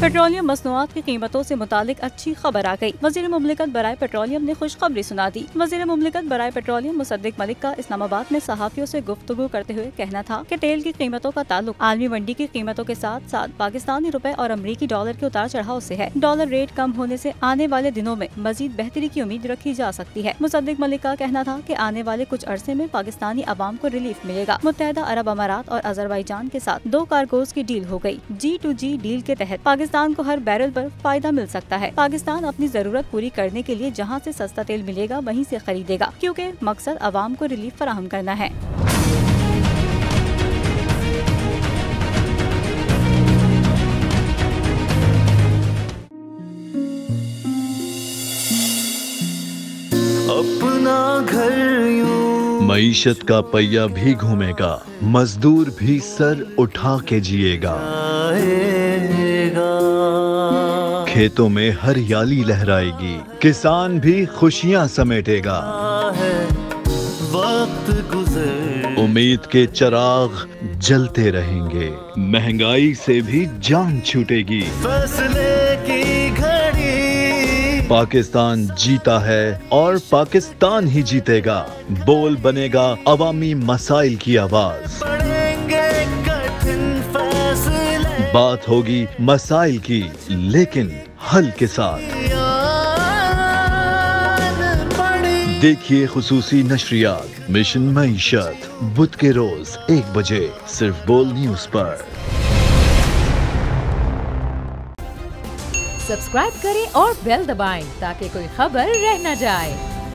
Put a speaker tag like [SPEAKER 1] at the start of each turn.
[SPEAKER 1] Petroleum मसनूआत की कीमतों से मुतालिक अच्छी खबर आ गई। वज़ीर मुमलिकत बराए पेट्रोलियम ने खुशखबरी सुना दी। वज़ीर मुमलिकत बराए पेट्रोलियम मुसद्दिक मलिक का इस्लामाबाद में सहाफ़ियों से गुफ्तगू करते हुए कहना था कि तेल की कीमतों का ताल्लुक आलमी मंडी की कीमतों के साथ साथ पाकिस्तानी रुपए और अमरीकी डॉलर के उतार चढ़ाव से है। डॉलर रेट कम होने से आने वाले दिनों में मजीद बेहतरी की उम्मीद रखी जा सकती है। मुसद्दिक मलिक का कहना था कि आने वाले कुछ अरसे में पाकिस्तानी अवाम को रिलीफ मिलेगा। मुत्तहदा अरब अमारात और अजरबैजान के साथ 2 कार्गोज की डील हो गई। G2G डील के तहत पाकिस्तान को हर बैरल पर फायदा मिल सकता है। पाकिस्तान अपनी जरूरत पूरी करने के लिए जहां से सस्ता तेल मिलेगा वहीं से खरीदेगा, क्योंकि मकसद अवाम को रिलीफ फराहम करना है।
[SPEAKER 2] अपना घर यूं
[SPEAKER 3] मईशत का पहिया भी घूमेगा, मजदूर भी सर उठा के जिएगा। खेतों में हरियाली लहराएगी, किसान भी खुशियां समेटेगा।
[SPEAKER 2] वक्त गुजर
[SPEAKER 3] उम्मीद के चिराग जलते रहेंगे, महंगाई से भी जान छूटेगी।
[SPEAKER 2] फैसले की घड़ी
[SPEAKER 3] पाकिस्तान जीता है और पाकिस्तान ही जीतेगा। बोल बनेगा अवामी मसाइल की आवाज।
[SPEAKER 2] पड़ेंगे कठिन फैसले,
[SPEAKER 3] बात होगी मसाइल की लेकिन हल के साथ। देखिए खुसूसी नशरियात मिशन मईशत बुध के रोज 1 बजे सिर्फ बोल न्यूज पर।
[SPEAKER 4] सब्सक्राइब करें और बेल दबाएं ताकि कोई खबर रह न जाए।